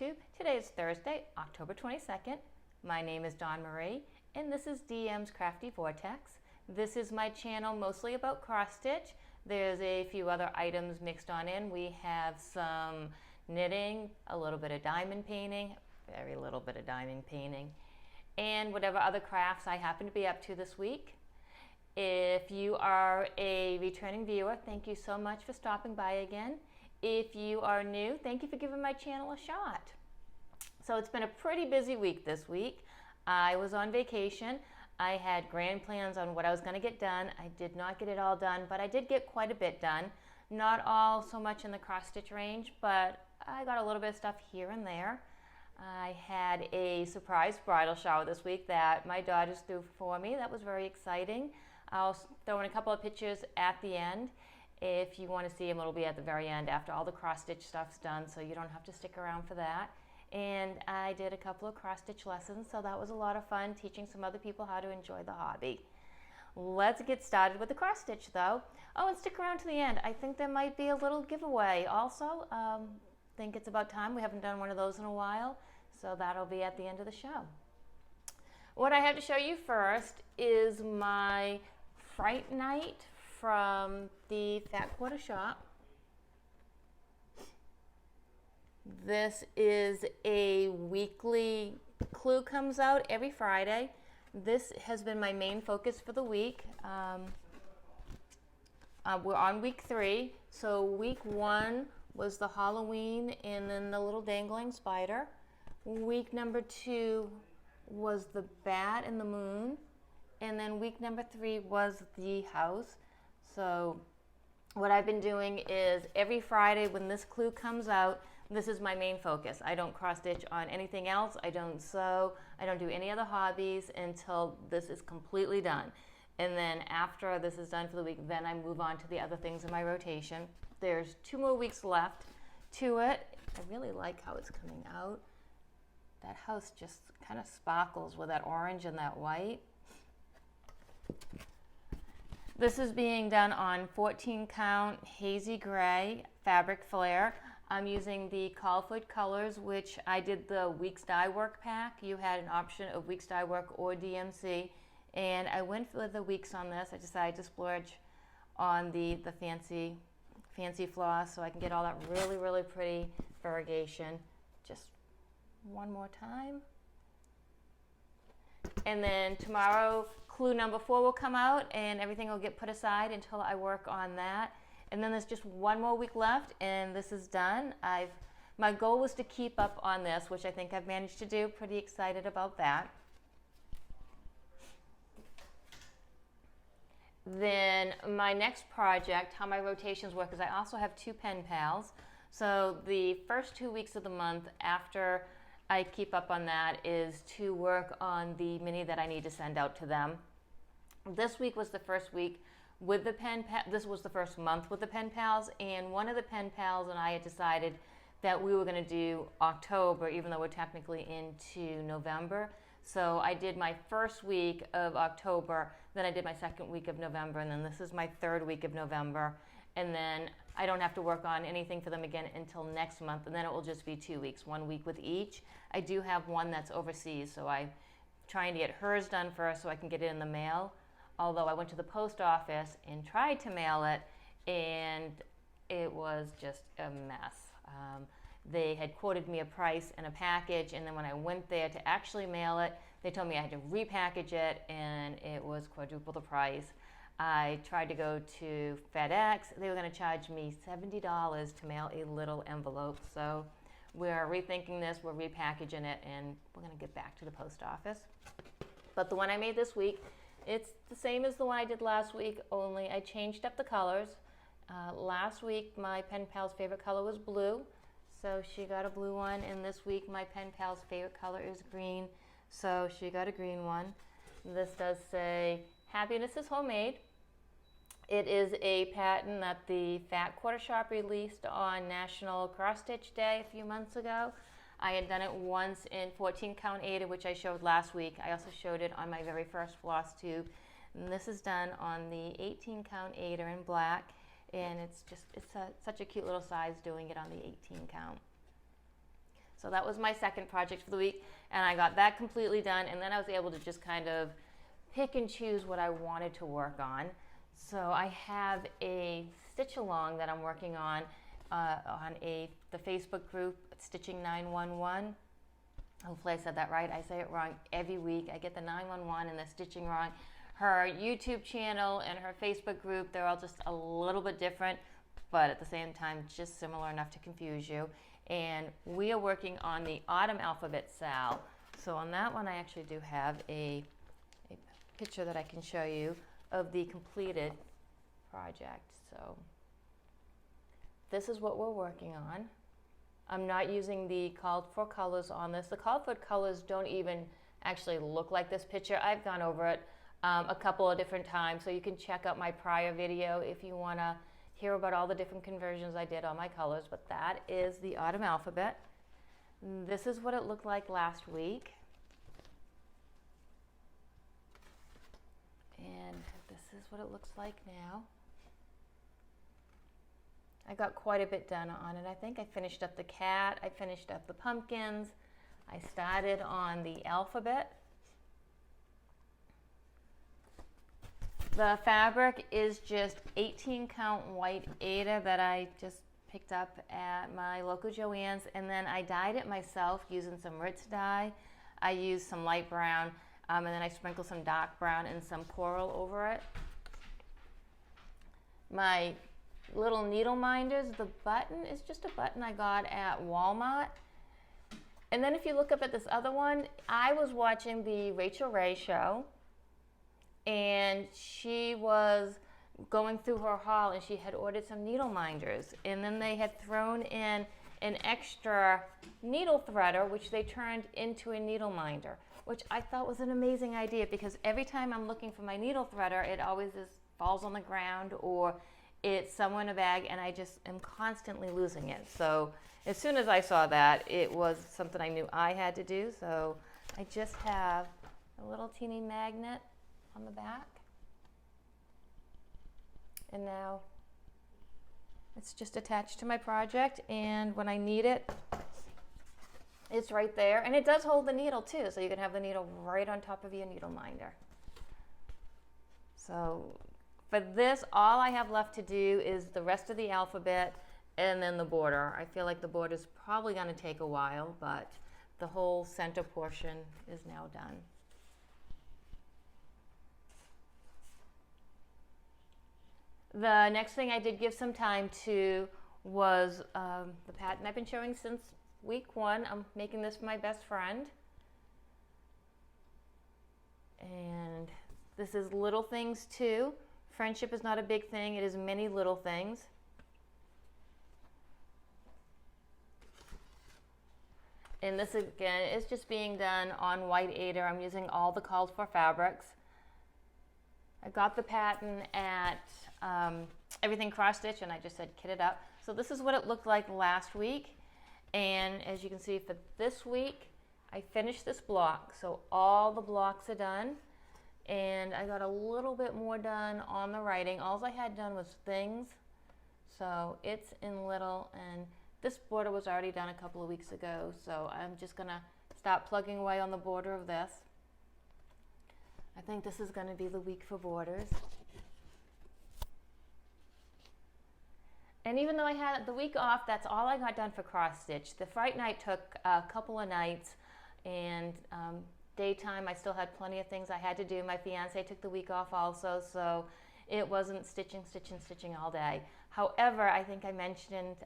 Flosstube. Today is Thursday, October 22nd. My name is Dawn Marie, and this is DM's Crafty Vortex. This is my channel mostly about cross stitch. There's a few other items mixed on in. We have some knitting, a little bit of diamond painting, very little bit of diamond painting, and whatever other crafts I happen to be up to this week. If you are a returning viewer, thank you so much for stopping by again. If you are new, thank you for giving my channel a shot. So it's been a pretty busy week this week. I was on vacation. I had grand plans on what I was going to get done. I did not get it all done, but I did get quite a bit done. Not all so much in the cross stitch range, but I got a little bit of stuff here and there. I had a surprise bridal shower this week that my daughters threw for me. That was very exciting. I'll throw in a couple of pictures at the end. If you want to see them, it'll be at the very end after all the cross stitch stuff's done, so you don't have to stick around for that. And I did a couple of cross stitch lessons, so that was a lot of fun, teaching some other people how to enjoy the hobby. Let's get started with the cross stitch though. Oh, and stick around to the end. I think there might be a little giveaway also. Think it's about time. We haven't done one of those in a while, so that'll be at the end of the show. What I have to show you first is my Fright Night from the Fat Quarter Shop. This is a weekly clue, comes out every Friday. This has been my main focus for the week. We're on week 3. So week 1 was the Halloween and then the little dangling spider. Week number 2 was the bat and the moon. And then week number 3 was the house. So what I've been doing is every Friday when this clue comes out, this is my main focus. I don't cross stitch on anything else. I don't sew. I don't do any other hobbies until this is completely done. And then after this is done for the week, then I move on to the other things in my rotation. There's 2 more weeks left to it. I really like how it's coming out. That house just kind of sparkles with that orange and that white. This is being done on 14 count hazy gray fabric flare. I'm using the Callfoot colors, which I did the Weeks Dye Work pack. You had an option of Weeks Dye Work or DMC, and I went for the Weeks on this. I decided to splurge on the fancy floss so I can get all that really, really pretty variegation. Just one more time. And then tomorrow, clue number 4 will come out and everything will get put aside until I work on that. And then there's just 1 more week left and this is done. My goal was to keep up on this, which I think I've managed to do. Pretty excited about that. Then my next project, how my rotations work, is I also have 2 pen pals. So the first 2 weeks of the month after I keep up on that is to work on the mini that I need to send out to them. This week was the first week with the this was the first month with the pen pals, and one of the pen pals and I had decided that we were going to do October, even though we're technically into November. So I did my first week of October, then I did my second week of November, and then this is my 3rd week of November. And then I don't have to work on anything for them again until next month, and then it will just be 2 weeks, 1 week with each. I do have one that's overseas, so I'm trying to get hers done first so I can get it in the mail. Although I went to the post office and tried to mail it, and it was just a mess. They had quoted me a price and a package, and then when I went there to actually mail it, they told me I had to repackage it, and it was quadruple the price. I tried to go to FedEx. They were going to charge me $70 to mail a little envelope. So we're rethinking this, we're repackaging it, and we're going to get back to the post office. But the one I made this week, it's the same as the one I did last week, only I changed up the colors. Last week my pen pal's favorite color was blue, so she got a blue one, and this week my pen pal's favorite color is green, so she got a green one. This does say, "Happiness is homemade." It is a pattern that the Fat Quarter Shop released on National Cross Stitch Day a few months ago. I had done it once in 14 count Aida, which I showed last week. I also showed it on my very first floss tube. And this is done on the 18 count Aida in black. And it's such a cute little size doing it on the 18 count. So that was my second project for the week, and I got that completely done, and then I was able to just kind of pick and choose what I wanted to work on. So I have a stitch along that I'm working on the Facebook group Stitching 911. Hopefully I said that right. I say it wrong every week. I get the 911 and the stitching wrong. Her YouTube channel and her Facebook group, they're all just a little bit different, but at the same time just similar enough to confuse you. And we are working on the autumn alphabet Sal. So on that one I actually do have a picture that I can show you of the completed project. So this is what we're working on. I'm not using the called for colors on this. The called for colors don't even actually look like this picture. I've gone over it a couple of different times, so you can check out my prior video if you want to hear about all the different conversions I did on my colors. But that is the autumn alphabet. This is what it looked like last week. And this is what it looks like now. I got quite a bit done on it. I think I finished up the cat, I finished up the pumpkins, I started on the alphabet. The fabric is just 18 count white Aida that I just picked up at my local Joann's, and then I dyed it myself using some Ritz dye. I used some light brown, and then I sprinkled some dark brown and some coral over it. My little needle minders, the button is just a button I got at Walmart. And then if you look up at this other one, I was watching the Rachel Ray show, and she was going through her haul and she had ordered some needle minders, and then they had thrown in an extra needle threader which they turned into a needle minder, which I thought was an amazing idea, because every time I'm looking for my needle threader it always falls on the ground or it's somewhere in a bag, and I just am constantly losing it. So as soon as I saw that, it was something I knew I had to do. So I just have a little teeny magnet on the back, and now it's just attached to my project, and when I need it, it's right there. And it does hold the needle too, so you can have the needle right on top of your needle minder. So for this, all I have left to do is the rest of the alphabet and then the border. I feel like the border is probably going to take a while, but the whole center portion is now done. The next thing I did give some time to was the pattern I've been showing since week 1. I'm making this for my best friend. And this is Little Things Too. Friendship is not a big thing, it is many little things. And this again is just being done on white Aida. I'm using all the called for fabrics. I got the pattern at Everything Cross Stitch, and I just said kit it up. So this is what it looked like last week, and as you can see for this week I finished this block, so all the blocks are done. And I got a little bit more done on the writing. All I had done was things, so it's in little, and this border was already done a couple of weeks ago, so I'm just gonna start plugging away on the border of this. I think this is gonna be the week for borders. And even though I had the week off, that's all I got done for cross stitch. The Fright Night took a couple of nights, and daytime I still had plenty of things I had to do. My fiance took the week off also, so it wasn't stitching all day. However, I think I mentioned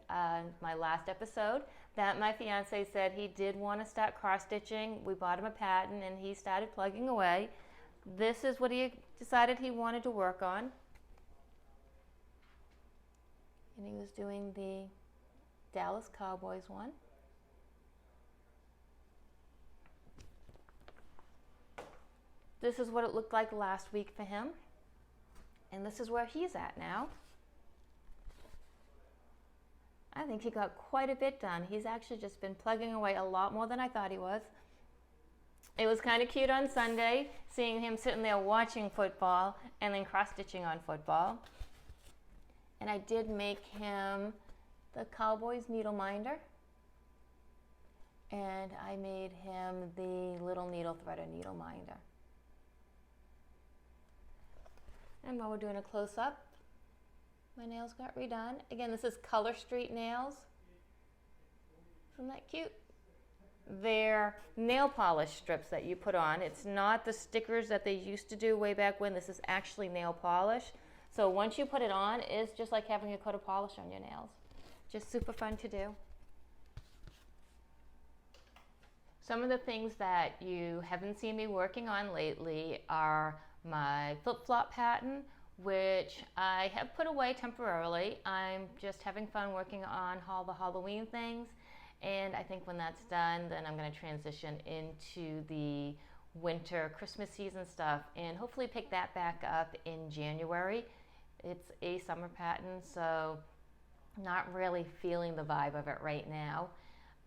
my last episode that my fiance said he did want to start cross stitching. We bought him a pattern and he started plugging away. This is what he decided he wanted to work on. And he was doing the Dallas Cowboys one. This is what it looked like last week for him. And this is where he's at now. I think he got quite a bit done. He's actually just been plugging away a lot more than I thought he was. It was kind of cute on Sunday, seeing him sitting there watching football and then cross-stitching on football. And I did make him the Cowboys needle minder. and I made him the little needle threader needle minder. And while we're doing a close-up, my nails got redone. Again, this is Color Street nails. Isn't that cute? They're nail polish strips that you put on. It's not the stickers that they used to do way back when. This is actually nail polish. So once you put it on, it's just like having a coat of polish on your nails. Just super fun to do. Some of the things that you haven't seen me working on lately are my flip-flop pattern, which I have put away temporarily. I'm just having fun working on all the Halloween things. And I think when that's done, then I'm going to transition into the winter Christmas season stuff and hopefully pick that back up in January. It's a summer pattern, so not really feeling the vibe of it right now.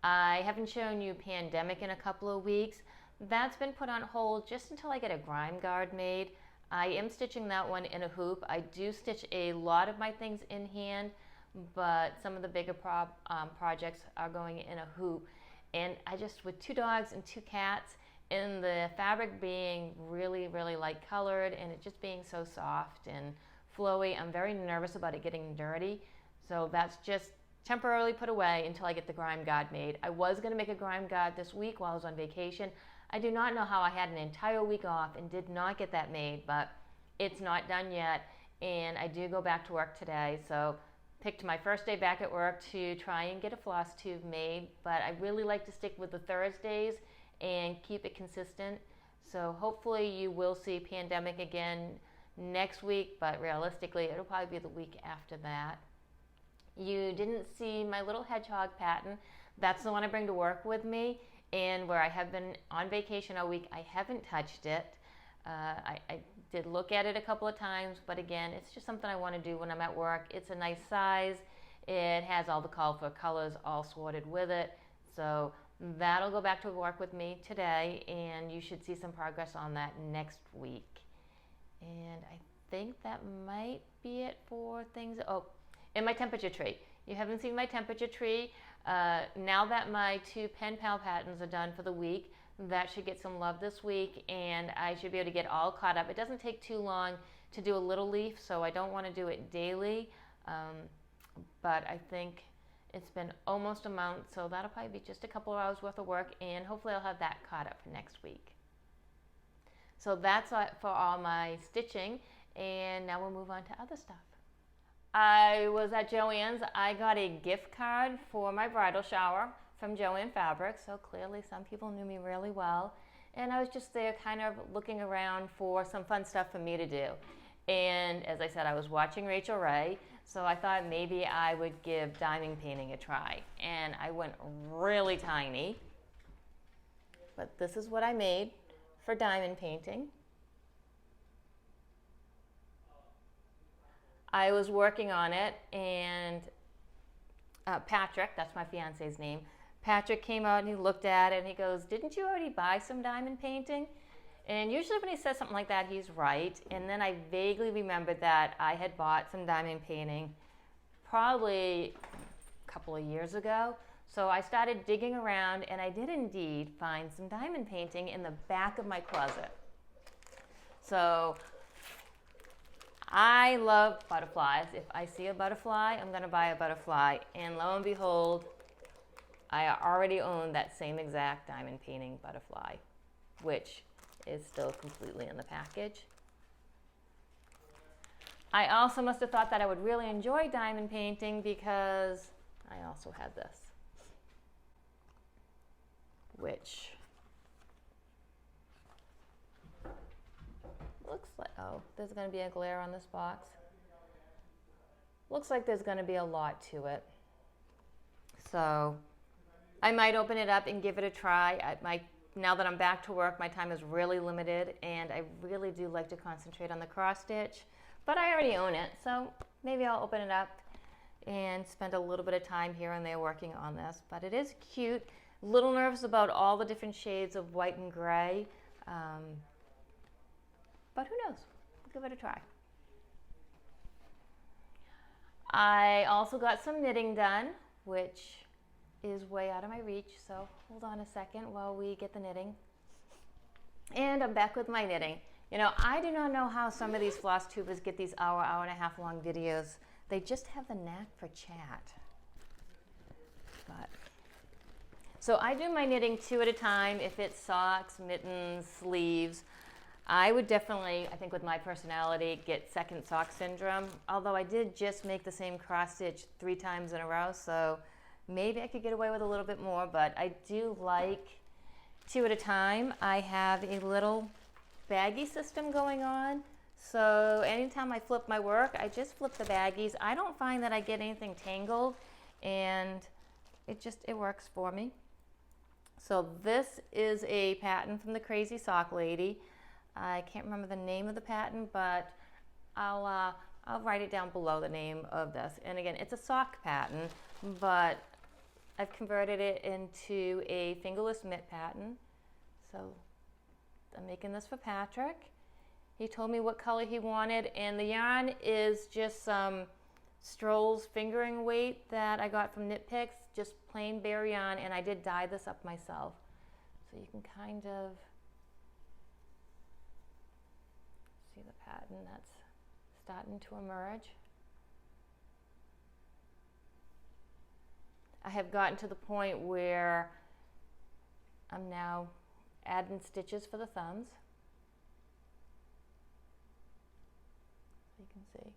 I haven't shown you Pandemic in a couple of weeks. That's been put on hold just until I get a grime guard made. I am stitching that one in a hoop. I do stitch a lot of my things in hand, but some of the bigger projects are going in a hoop. And I just, with 2 dogs and 2 cats, and the fabric being really, really light colored and it just being so soft and flowy, I'm very nervous about it getting dirty. So that's just temporarily put away until I get the grime guard made. I was going to make a grime guard this week while I was on vacation. I do not know how I had an entire week off and did not get that made, but it's not done yet. And I do go back to work today, so picked my first day back at work to try and get a floss tube made, but I really like to stick with the Thursdays and keep it consistent. So hopefully you will see Pandemic again next week, but realistically it'll probably be the week after that. You didn't see my little hedgehog pattern. That's the one I bring to work with me, and where I have been on vacation all week, I haven't touched it. I did look at it a couple of times, but again, it's just something I want to do when I'm at work. It's a nice size. It has all the colorful colors all sorted with it. So that'll go back to work with me today, and you should see some progress on that next week. And I think that might be it for things. Oh, and my temperature tree. You haven't seen my temperature tree. Now that my 2 pen pal patterns are done for the week, that should get some love this week, and I should be able to get all caught up. It doesn't take too long to do a little leaf, so I don't want to do it daily, but I think it's been almost a month, so that'll probably be just a couple of hours worth of work, and hopefully I'll have that caught up for next week. So that's for all my stitching, and now we'll move on to other stuff. I was at Joann's. I got a gift card for my bridal shower from Joann Fabrics, so clearly some people knew me really well. And I was just there kind of looking around for some fun stuff for me to do. And as I said, I was watching Rachel Ray, so I thought maybe I would give diamond painting a try. And I went really tiny, but this is what I made for diamond painting. I was working on it, and Patrick, that's my fiance's name, Patrick came out and he looked at it and he goes, "Didn't you already buy some diamond painting?" And usually when he says something like that, he's right. And then I vaguely remembered that I had bought some diamond painting probably a couple of years ago. So I started digging around, and I did indeed find some diamond painting in the back of my closet. So I love butterflies. If I see a butterfly, I'm going to buy a butterfly. And lo and behold, I already own that same exact diamond painting butterfly, which is still completely in the package. I also must have thought that I would really enjoy diamond painting because I also had this, which looks like, oh, there's going to be a glare on this box. Looks like there's going to be a lot to it. So I might open it up and give it a try. Now that I'm back to work, my time is really limited, and I really do like to concentrate on the cross stitch, but I already own it, so maybe I'll open it up and spend a little bit of time here and there working on this. But it is cute. A little nervous about all the different shades of white and gray, but who knows? We'll give it a try. I also got some knitting done, which is way out of my reach, so hold on a second while we get the knitting. And I'm back with my knitting. You know, I do not know how some of these floss tubers get these hour and a half long videos. They just have the knack for chat. But so I do my knitting 2 at a time. If it's socks, mittens, sleeves, I would definitely, I think with my personality, get second sock syndrome. Although I did just make the same cross stitch 3 times in a row, so maybe I could get away with a little bit more, but I do like 2 at a time. I have a little baggie system going on. So anytime I flip my work, I just flip the baggies. I don't find that I get anything tangled, and it works for me. So this is a pattern from the Crazy Sock Lady. I can't remember the name of the pattern, but I'll write it down below the name of this. And again, it's a sock pattern, but I've converted it into a fingerless mitt pattern. So I'm making this for Patrick. He told me what color he wanted, and the yarn is just some Stroll's fingering weight that I got from Knit Picks, just plain bare yarn, and I did dye this up myself. So you can kind of see the pattern that's starting to emerge. I have gotten to the point where I'm now adding stitches for the thumbs. So you can see.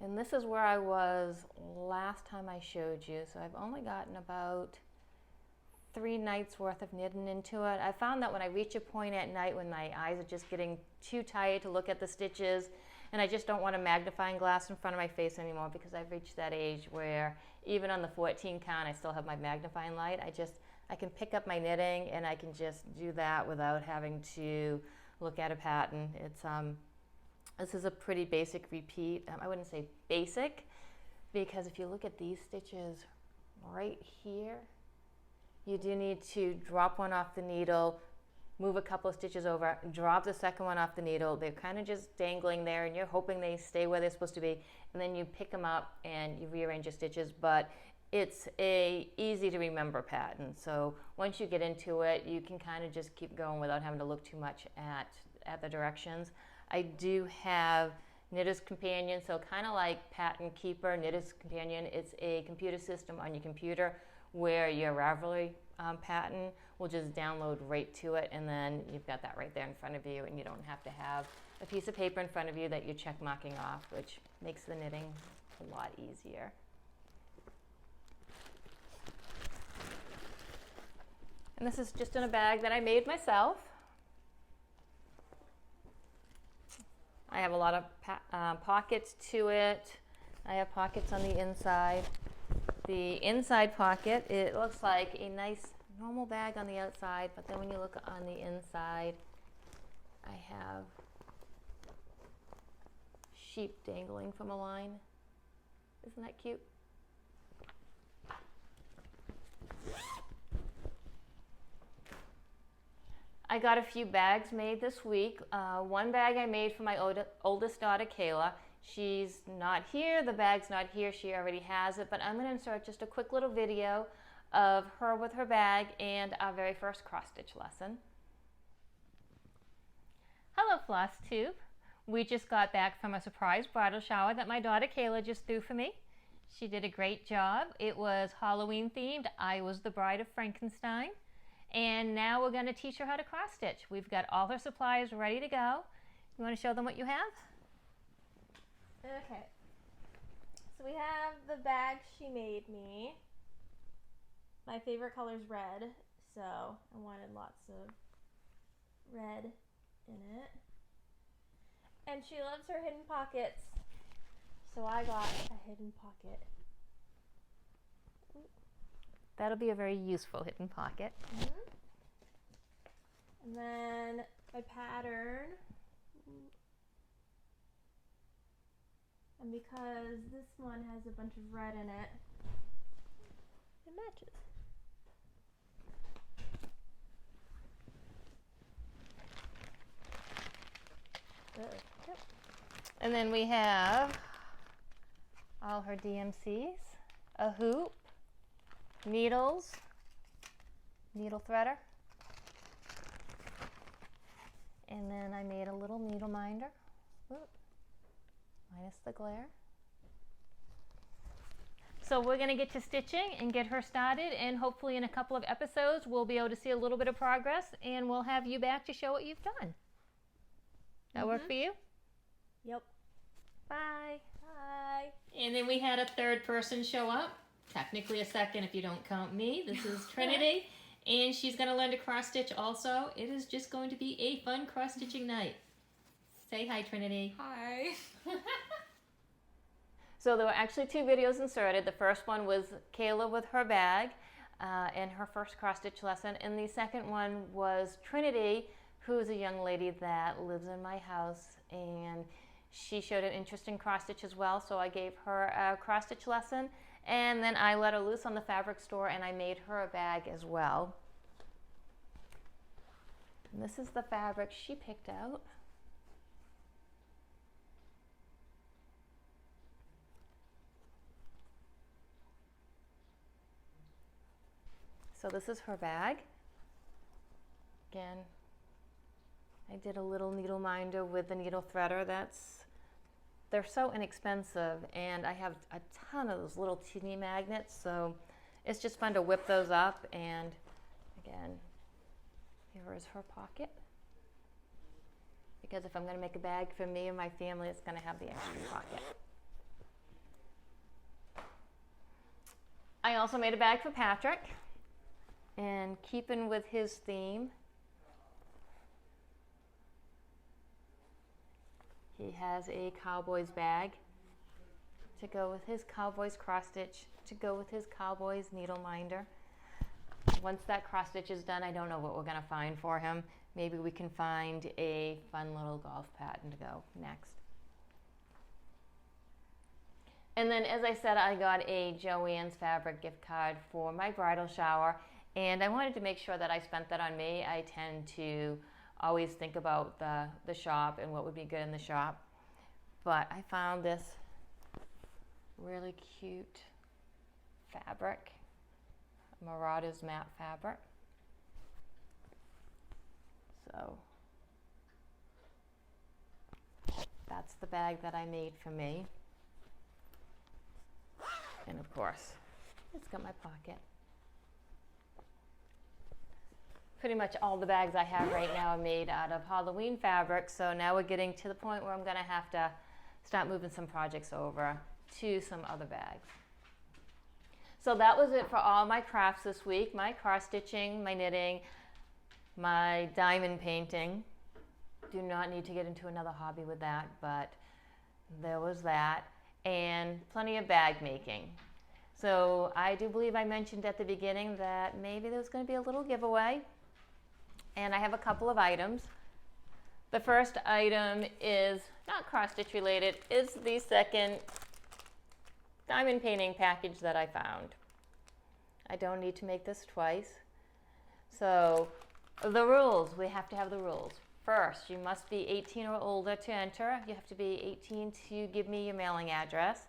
And this is where I was last time I showed you. So I've only gotten about 3 nights worth of knitting into it. I found that when I reach a point at night when my eyes are just getting too tired to look at the stitches, and I just don't want a magnifying glass in front of my face anymore, because I've reached that age where even on the 14 count, I still have my magnifying light. I can pick up my knitting and I can just do that without having to look at a pattern. This is a pretty basic repeat. I wouldn't say basic, because if you look at these stitches right here, you do need to drop one off the needle, move a couple of stitches over, drop the second one off the needle. They're kind of just dangling there, and you're hoping they stay where they're supposed to be, and then you pick them up and you rearrange your stitches. But it's a easy to remember pattern. So once you get into it, you can kind of just keep going without having to look too much at the directions. I do have Knitter's Companion, so kind of like Pattern Keeper. Knitter's Companion, it's a computer system on your computer where your Ravelry pattern will just download right to it, and then you've got that right there in front of you, and you don't have to have a piece of paper in front of you that you're check marking off, which makes the knitting a lot easier. And this is just in a bag that I made myself. I have a lot of pockets to it. I have pockets on the inside. The inside pocket, it looks like a nice normal bag on the outside, but then when you look on the inside, I have sheep dangling from a line. Isn't that cute? I got a few bags made this week. One bag I made for my oldest daughter, Kayla. She's not here, the bag's not here, she already has it, but I'm going to insert just a quick little video of her with her bag and our very first cross stitch lesson. Hello Flosstube. We just got back from a surprise bridal shower that my daughter Kayla just threw for me. She did a great job. It was Halloween themed. I was the bride of Frankenstein. And now we're going to teach her how to cross stitch. We've got all her supplies ready to go. You want to show them what you have? Okay. So we have the bag she made me. My favorite color is red, so I wanted lots of red in it. And she loves her hidden pockets, so I got a hidden pocket. That'll be a very useful hidden pocket. Mm-hmm. And then my pattern, and because this one has a bunch of red in it, it matches. Yep. And then we have all her DMCs, a hoop, needles, needle threader, and then I made a little needle minder, minus the glare. So we're going to get to stitching and get her started, and hopefully in a couple of episodes we'll be able to see a little bit of progress, and we'll have you back to show what you've done. That work for you? Yep. Bye. Bye. And then we had a third person show up. Technically a second if you don't count me. This is Trinity, and she's going to learn to cross stitch also. It is just going to be a fun cross stitching night. Say hi, Trinity. Hi. So there were actually 2 videos inserted. The first one was Kayla with her bag and her first cross stitch lesson, and the second one was Trinity, who's a young lady that lives in my house, and she showed an interest in cross stitch as well, so I gave her a cross stitch lesson, and then I let her loose on the fabric store and I made her a bag as well. And this is the fabric she picked out. So this is her bag. Again, I did a little needle minder with the needle threader. They're so inexpensive, and I have a ton of those little teeny magnets, so it's just fun to whip those up. And again, here is her pocket, because if I'm going to make a bag for me and my family, it's going to have the extra pocket. I also made a bag for Patrick, and keeping with his theme, he has a cowboy's bag to go with his cowboy's cross stitch, to go with his cowboy's needle minder. Once that cross stitch is done, I don't know what we're going to find for him. Maybe we can find a fun little golf pattern to go next. And then, as I said, I got a Joann's Fabric gift card for my bridal shower, and I wanted to make sure that I spent that on me. I tend to always think about the shop and what would be good in the shop. But I found this really cute fabric, Marauders matte fabric. So that's the bag that I made for me. And of course, it's got my pocket. Pretty much all the bags I have right now are made out of Halloween fabric, so now we're getting to the point where I'm going to have to start moving some projects over to some other bags. So that was it for all my crafts this week, my cross stitching, my knitting, my diamond painting. Do not need to get into another hobby with that, but there was that, and plenty of bag making. So I do believe I mentioned at the beginning that maybe there's going to be a little giveaway. And I have a couple of items. The first item is not cross stitch related, is the second diamond painting package that I found. I don't need to make this twice. So the rules, we have to have the rules. First, you must be 18 or older to enter. You have to be 18 to give me your mailing address.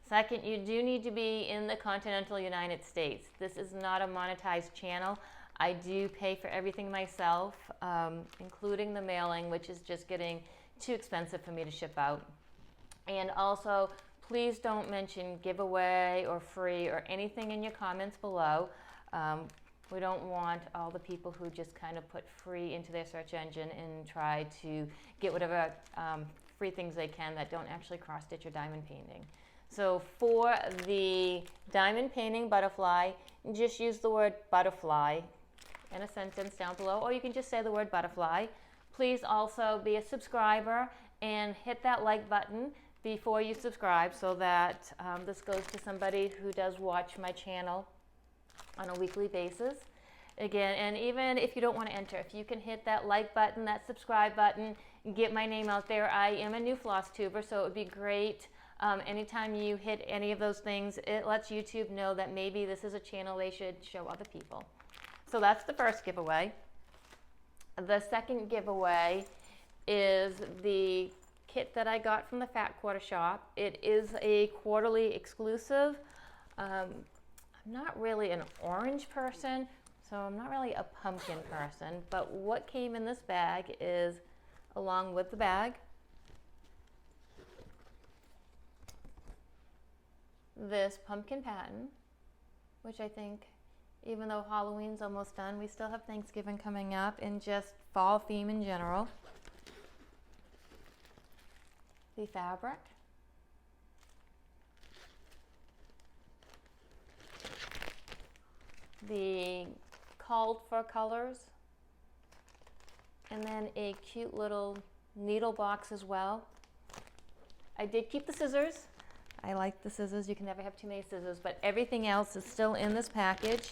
Second, you do need to be in the continental United States. This is not a monetized channel. I do pay for everything myself, including the mailing, which is just getting too expensive for me to ship out. And also, please don't mention giveaway or free or anything in your comments below. We don't want all the people who just kind of put free into their search engine and try to get whatever free things they can that don't actually cross stitch or diamond painting. So for the diamond painting butterfly, just use the word butterfly in a sentence down below, or you can just say the word butterfly. Please also be a subscriber and hit that like button before you subscribe, so that this goes to somebody who does watch my channel on a weekly basis. Again, and even if you don't want to enter, if you can hit that like button, that subscribe button, get my name out there. I am a new Flosstuber, so it would be great. Anytime you hit any of those things, it lets YouTube know that maybe this is a channel they should show other people. So that's the first giveaway. The second giveaway is the kit that I got from the Fat Quarter shop. It is a quarterly exclusive. I'm not really an orange person, so I'm not really a pumpkin person, but what came in this bag is, along with the bag, this pumpkin pattern, which I think, even though Halloween's almost done, we still have Thanksgiving coming up, and just fall theme in general. The fabric, the called for colors, and then a cute little needle box as well. I did keep the scissors. I like the scissors. You can never have too many scissors, but everything else is still in this package.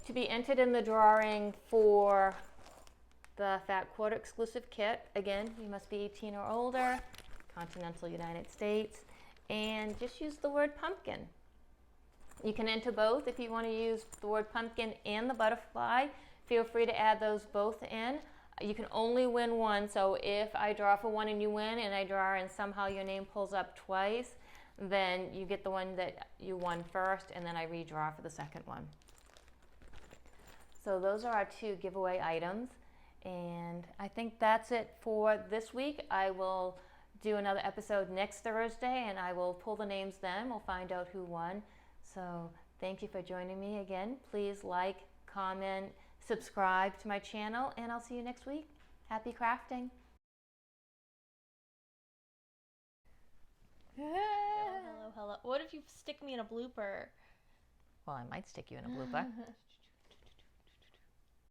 To be entered in the drawing for the Fat Quarter exclusive kit, again, you must be 18 or older, continental United States, and just use the word pumpkin. You can enter both. If you want to use the word pumpkin and the butterfly, feel free to add those both in. You can only win one, so if I draw for one and you win, and I draw and somehow your name pulls up twice, then you get the one that you won first, and then I redraw for the second one. So those are our two giveaway items, and I think that's it for this week. I will do another episode next Thursday, and I will pull the names then. We'll find out who won. So thank you for joining me again. Please like, comment, subscribe to my channel, and I'll see you next week. Happy crafting. Hello, hello. What if you stick me in a blooper? Well, I might stick you in a blooper.